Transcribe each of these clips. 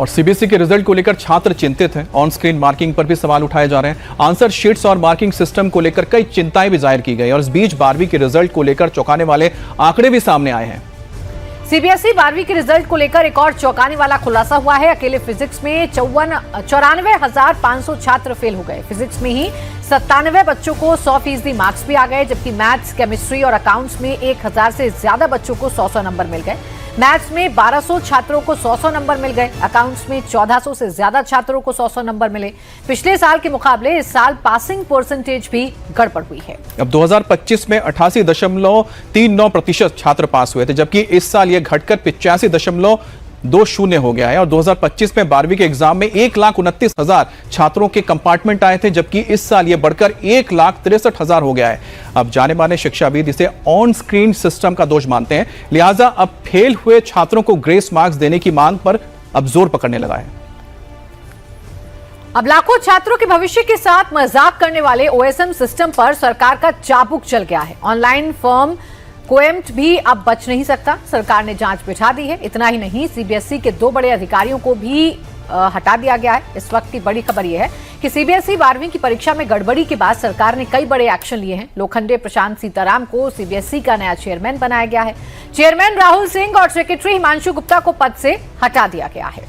और सीबीएसई के रिजल्ट को लेकर छात्र चिंतित हैं। ऑन स्क्रीन मार्किंग पर भी सवाल उठाए जा रहे हैं। आंसर शीट्स और मार्किंग सिस्टम को लेकर कई चिंताएं भी जाहिर की गई और इस बीच 12वीं के रिजल्ट को लेकर चौंकाने वाले आंकड़े भी सामने आए हैं। सीबीएसई 12वीं के रिजल्ट को लेकर एक और चौंकाने वाला खुलासा हुआ है। अकेले फिजिक्स में 94,500 छात्र फेल हो गए। फिजिक्स में ही 97 बच्चों को 100% मार्क्स भी आ गए, जबकि मैथ्स, केमिस्ट्री और अकाउंट्स में 1000 से ज्यादा बच्चों को 100 नंबर मिल गए। मैथ्स में 1200 छात्रों को 100 नंबर मिल गए। अकाउंट्स में 1400 से ज्यादा छात्रों को 100 नंबर मिले। पिछले साल के मुकाबले इस साल पासिंग परसेंटेज भी गड़बड़ हुई है। अब 2025 में 88.39% छात्र पास हुए थे, जबकि इस साल यह घटकर 85.20 हो गया है। और 2025 में 12वीं के एग्जाम में 1,29,000 छात्रों के कंपार्टमेंट आए थे, जबकि इस साल यह बढ़कर 1,63,000 हो गया है। अब जाने माने शिक्षाविद इसे ऑन स्क्रीन सिस्टम का दोष मानते हैं, लिहाजा अब फेल हुए छात्रों को ग्रेस मार्क्स देने की मांग पर अब जोर पकड़ने लगा है। अब लाखों छात्रों के भविष्य के साथ मजाक करने वाले ओएसएम सिस्टम पर सरकार का चाबुक चल गया है। ऑनलाइन फॉर्म कोएम्ट भी अब बच नहीं सकता। सरकार ने जांच बिठा दी है। इतना ही नहीं, सीबीएसई के 2 बड़े अधिकारियों को भी हटा दिया गया है। इस वक्त की बड़ी खबर यह है कि सीबीएसई 12वीं की परीक्षा में गड़बड़ी के बाद सरकार ने कई बड़े एक्शन लिए हैं। लोखंडे प्रशांत सीताराम को सीबीएसई का नया चेयरमैन बनाया गया है। चेयरमैन राहुल सिंह और सेक्रेटरी हिमांशु गुप्ता को पद से हटा दिया गया है।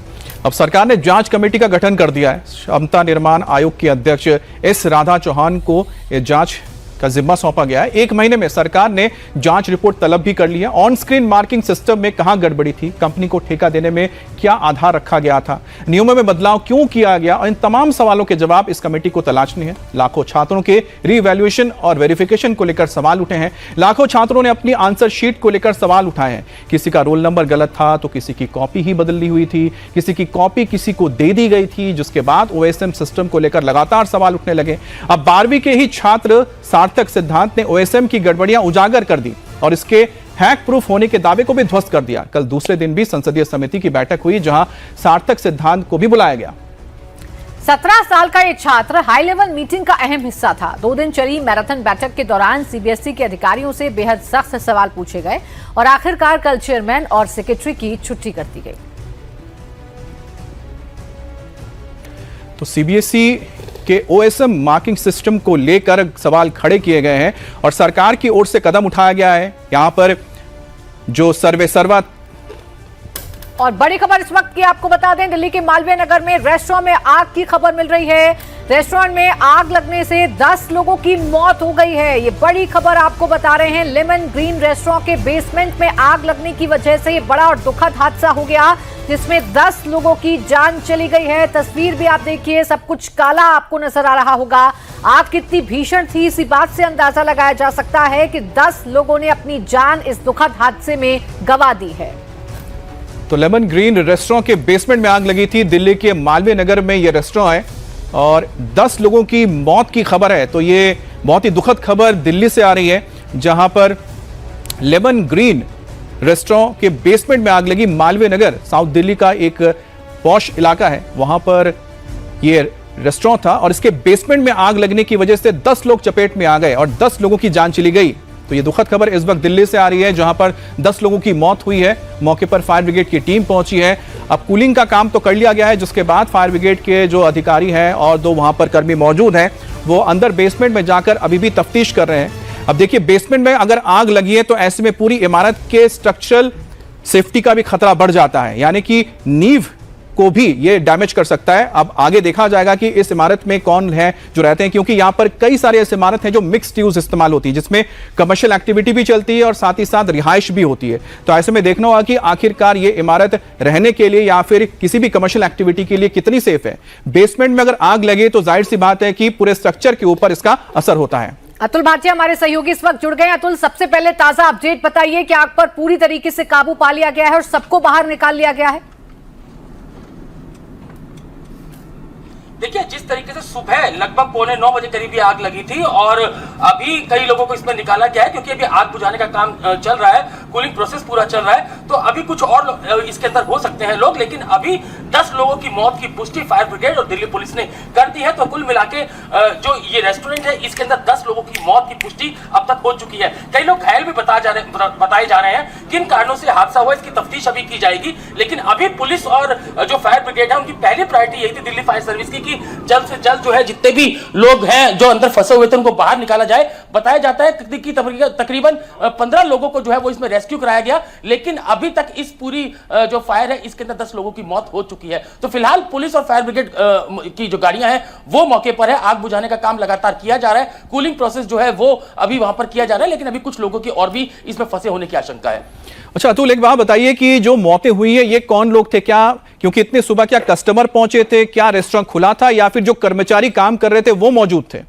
अब सरकार ने जांच कमेटी का गठन कर दिया है। क्षमता निर्माण आयोग के अध्यक्ष एस राधा चौहान को जांच का जिम्मा सौंपा गया है। 1 महीने में सरकार ने जांच रिपोर्ट तलब भी कर ली है। ऑन स्क्रीन मार्किंग सिस्टम में कहां गड़बड़ी थी, कंपनी को ठेका देने में क्या आधार रखा गया था, नियमों में बदलाव क्यों किया गया, और इन तमाम सवालों के जवाब इस कमेटी को तलाशने हैं। लाखों छात्रों के रीवैल्यूएशन और वेरिफिकेशन को लेकर सवाल उठे हैं। लाखों छात्रों ने अपनी आंसर शीट को लेकर सवाल उठाए हैं। किसी का रोल नंबर गलत था तो किसी की कॉपी ही बदली हुई थी, किसी की कॉपी किसी को दे दी गई थी, जिसके बाद ओएसएम सिस्टम को लेकर लगातार सवाल उठने लगे। अब 12वीं के ही छात्र सार्थक सिद्धांत ने ओएसएम की गड़बड़ियां उजागर कर दी और इसके हैक प्रूफ होने के दावे को भी ध्वस्त कर दिया। कल दूसरे दिन भी संसदीय समिति की बैठक हुई, जहां सार्थक सिद्धांत को भी बुलाया गया। 17 साल का ये छात्र हाई लेवल मीटिंग का अहम हिस्सा था। 2 दिन चली मैराथन बैठक के दौरान सीबीएसई के अधिकारियों से बेहद सख्त सवाल पूछे गए और आखिरकार कल चेयरमैन और सेक्रेटरी की छुट्टी कर दी गई। तो सीबीएसई के ओएसएम मार्किंग सिस्टम को लेकर सवाल खड़े किए गए हैं और सरकार की ओर से कदम उठाया गया है। यहां पर जो सर्वा और बड़ी खबर इस वक्त की आपको बता दें, दिल्ली के मालवीय नगर में रेस्टोरेंट में आग की खबर मिल रही है। रेस्टोरेंट में आग लगने से 10 लोगों की मौत हो गई है। ये बड़ी खबर आपको बता रहे हैं। लेमन ग्रीन रेस्टोरेंट के बेसमेंट में आग लगने की वजह से ये बड़ा और दुखद हादसा हो गया, जिसमें 10 लोगों की जान चली गई है। तस्वीर भी आप देखिए, सब कुछ काला आपको नजर आ रहा होगा। आग कितनी भीषण थी, इसी बात से अंदाजा लगाया जा सकता है कि 10 लोगों ने अपनी जान इस दुखद हादसे में गंवा दी है। तो लेमन ग्रीन रेस्टोरेंट के बेसमेंट में आग लगी थी। दिल्ली के मालवीय नगर में यह रेस्टोरेंट है और 10 लोगों की मौत की खबर है। तो ये बहुत ही दुखद खबर दिल्ली से आ रही है, जहां पर लेमन ग्रीन रेस्टोरेंट के बेसमेंट में आग लगी। मालवीय नगर साउथ दिल्ली का एक पॉश इलाका है, वहां पर यह रेस्टोरेंट था और इसके बेसमेंट में आग लगने की वजह से 10 लोग चपेट में आ गए और 10 लोगों की जान चली गई। तो ये दुखद खबर इस वक्त दिल्ली से आ रही है, जहां पर 10 लोगों की मौत हुई है। मौके पर फायर ब्रिगेड की टीम पहुंची है। अब कूलिंग का काम तो कर लिया गया है, जिसके बाद फायर ब्रिगेड के जो अधिकारी हैं और 2 वहां पर कर्मी मौजूद हैं, वो अंदर बेसमेंट में जाकर अभी भी तफ्तीश कर रहे हैं। अब देखिए, बेसमेंट में अगर आग लगी है तो ऐसे में पूरी इमारत के स्ट्रक्चरल सेफ्टी का भी खतरा बढ़ जाता है, यानी कि नींव को भी ये डैमेज कर सकता है। अब आगे देखा जाएगा कि इस इमारत में कौन है जो रहते हैं, क्योंकि यहां पर कई सारी ऐसी इमारत हैं जो मिक्स्ड यूज इस्तेमाल होती है, जिसमें कमर्शियल एक्टिविटी भी चलती है और साथ ही साथ रिहाइश भी होती है। तो ऐसे में देखना होगा कि आखिरकार ये इमारत रहने के लिए या फिर किसी भी कमर्शियल एक्टिविटी के लिए कितनी सेफ है। बेसमेंट में अगर आग लगे तो जाहिर सी बात है कि पूरे स्ट्रक्चर के ऊपर इसका असर होता है। अतुल भाटिया हमारे सहयोगी इस वक्त जुड़ गए। अतुल, सबसे पहले ताजा अपडेट बताइए कि आग पर पूरी तरीके से काबू पा लिया गया है और सबको बाहर निकाल लिया गया है। देखिए, जिस तरीके से सुबह लगभग 8:45 करीब ये आग लगी थी और अभी कई लोगों को इसमें निकाला गया है क्योंकि अभी आग बुझाने का काम चल रहा है, कूलिंग प्रोसेस पूरा चल रहा है। तो अभी कुछ और इसके अंदर हो सकते हैं लोग, लेकिन अभी 10 लोगों की मौत की पुष्टि फायर ब्रिगेड और दिल्ली पुलिस ने कर दी है। तो कुल मिला के जो ये रेस्टोरेंट है इसके अंदर 10 लोगों की मौत की पुष्टि अब तक हो चुकी है। कई लोग घायल भी बताए जा रहे हैं। किन कारणों से हादसा हुआ इसकी तफ्तीश अभी की जाएगी, लेकिन अभी पुलिस और जो फायर ब्रिगेड है उनकी पहली प्रायोरिटी यही थी दिल्ली फायर सर्विस की कि जल्द से जल्द जो है जितने भी लोग हैं जो अंदर फंसे हुए थे उनको बाहर निकाला जाए। बताया जाता है कि तकरीबन 15 लोगों को जो है वो इसमें रेस्क्यू कराया गया, लेकिन अभी तक इस पूरी जो फायर है इसके अंदर 10 लोगों की मौत हो चुकी है। तो फिलहाल पुलिस और फायर ब्रिगेड की जो गाड़ियां हैं वो मौके पर है। आग बुझाने का काम लगातार किया जा रहा है, कूलिंग प्रोसेस जो है वो अभी वहां पर किया जा रहा है, लेकिन अभी कुछ लोगों की और भी इसमें फंसे होने की आशंका है। अच्छा अतुल, एक बात बताइए कि जो मौतें हुई है ये कौन लोग थे? क्या क्योंकि इतने सुबह क्या कस्टमर पहुंचे थे, क्या रेस्टोरेंट खुला था, या फिर जो कर्मचारी काम कर रहे थे वो मौजूद थे?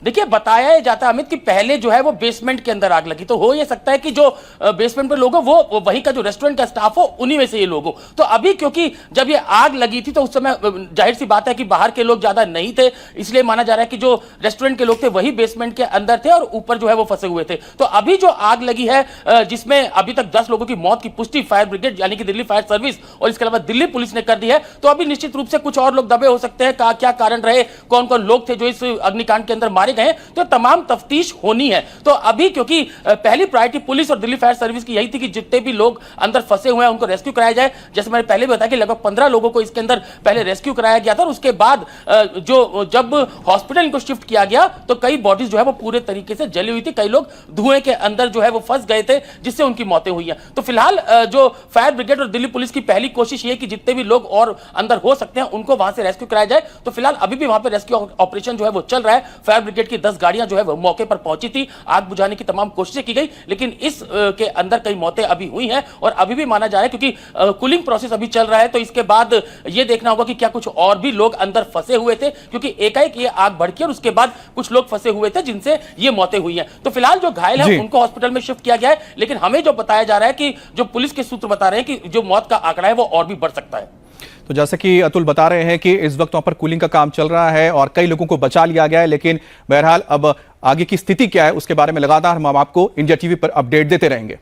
देखिए, बताया जाता है अमित कि पहले जो है वो बेसमेंट के अंदर आग लगी, तो हो ये सकता है कि जो बेसमेंट पे लोग हो वो वहीं का जो रेस्टोरेंट का स्टाफ हो उन्हीं में से ये लोग हो। तो अभी क्योंकि जब ये आग लगी थी तो उस समय जाहिर सी बात है कि बाहर के लोग ज्यादा नहीं थे, इसलिए माना जा रहा है कि जो रेस्टोरेंट के लोग थे वही बेसमेंट के अंदर थे और ऊपर जो है वो फंसे हुए थे। तो अभी जो आग लगी है जिसमें अभी तक 10 लोगों की मौत की पुष्टि फायर ब्रिगेड यानी कि दिल्ली फायर सर्विस और इसके अलावा दिल्ली पुलिस ने कर दी है। तो अभी निश्चित रूप से कुछ और लोग दबे हो सकते हैं, क्या कारण रहे, कौन कौन लोग थे जो इस अग्निकांड के अंदर मारे गए, तो तमाम तफ्तीश होनी है। तो अभी क्योंकि पहली प्रायोरिटी पुलिस और दिल्ली फायर सर्विस की यही थी कि जितने भी लोग अंदर फंसे हुए हैं उनको रेस्क्यू कराया जाए। जैसे मैंने पहले बताया कि लगभग 15 लोगों को इसके अंदर पहले रेस्क्यू कराया गया था और उसके बाद जब हॉस्पिटल इनको शिफ्ट किया गया तो कई बॉडीज जो है वो पूरे तरीके से जली हुई थी, कई लोग धुएं के अंदर जो है वो फंस गए थे जिससे उनकी मौतें हुई हैं। तो फिलहाल जो फायर ब्रिगेड और दिल्ली पुलिस की पहली कोशिश ये कि जितने भी लोग और अंदर हो सकते हैं उनको वहां से रेस्क्यू कराया जाए। तो फिलहाल अभी भी वहां पर रेस्क्यू ऑपरेशन जो है वो चल रहा है। फायर ब्रिगेड की 10 गाड़ियां जो है वो मौके पर पहुंची थी, आग बुझाने की तमाम कोशिशें की गई, लेकिन इस के अंदर कई मौतें अभी हुई हैं और अभी भी माना जा रहा है क्योंकि कूलिंग प्रोसेस अभी चल रहा है। तो इसके बाद यह देखना होगा कि क्या कुछ और भी लोग अंदर फंसे हुए थे, क्योंकि एकाएक ये आग भड़की और उसके बाद कुछ लोग फंसे हुए थे जिनसे ये मौतें हुई हैं। तो फिलहाल जो घायल है उनको हॉस्पिटल में शिफ्ट किया गया है, लेकिन हमें जो बताया जा रहा है कि जो पुलिस के सूत्र बता रहे हैं कि जो मौत का आंकड़ा है वो और भी बढ़ सकता है। तो जैसे कि अतुल बता रहे हैं कि इस वक्त वहां पर कूलिंग का काम चल रहा है और कई लोगों को बचा लिया गया है, लेकिन बहरहाल अब आगे की स्थिति क्या है उसके बारे में लगातार हम आपको इंडिया टीवी पर अपडेट देते रहेंगे।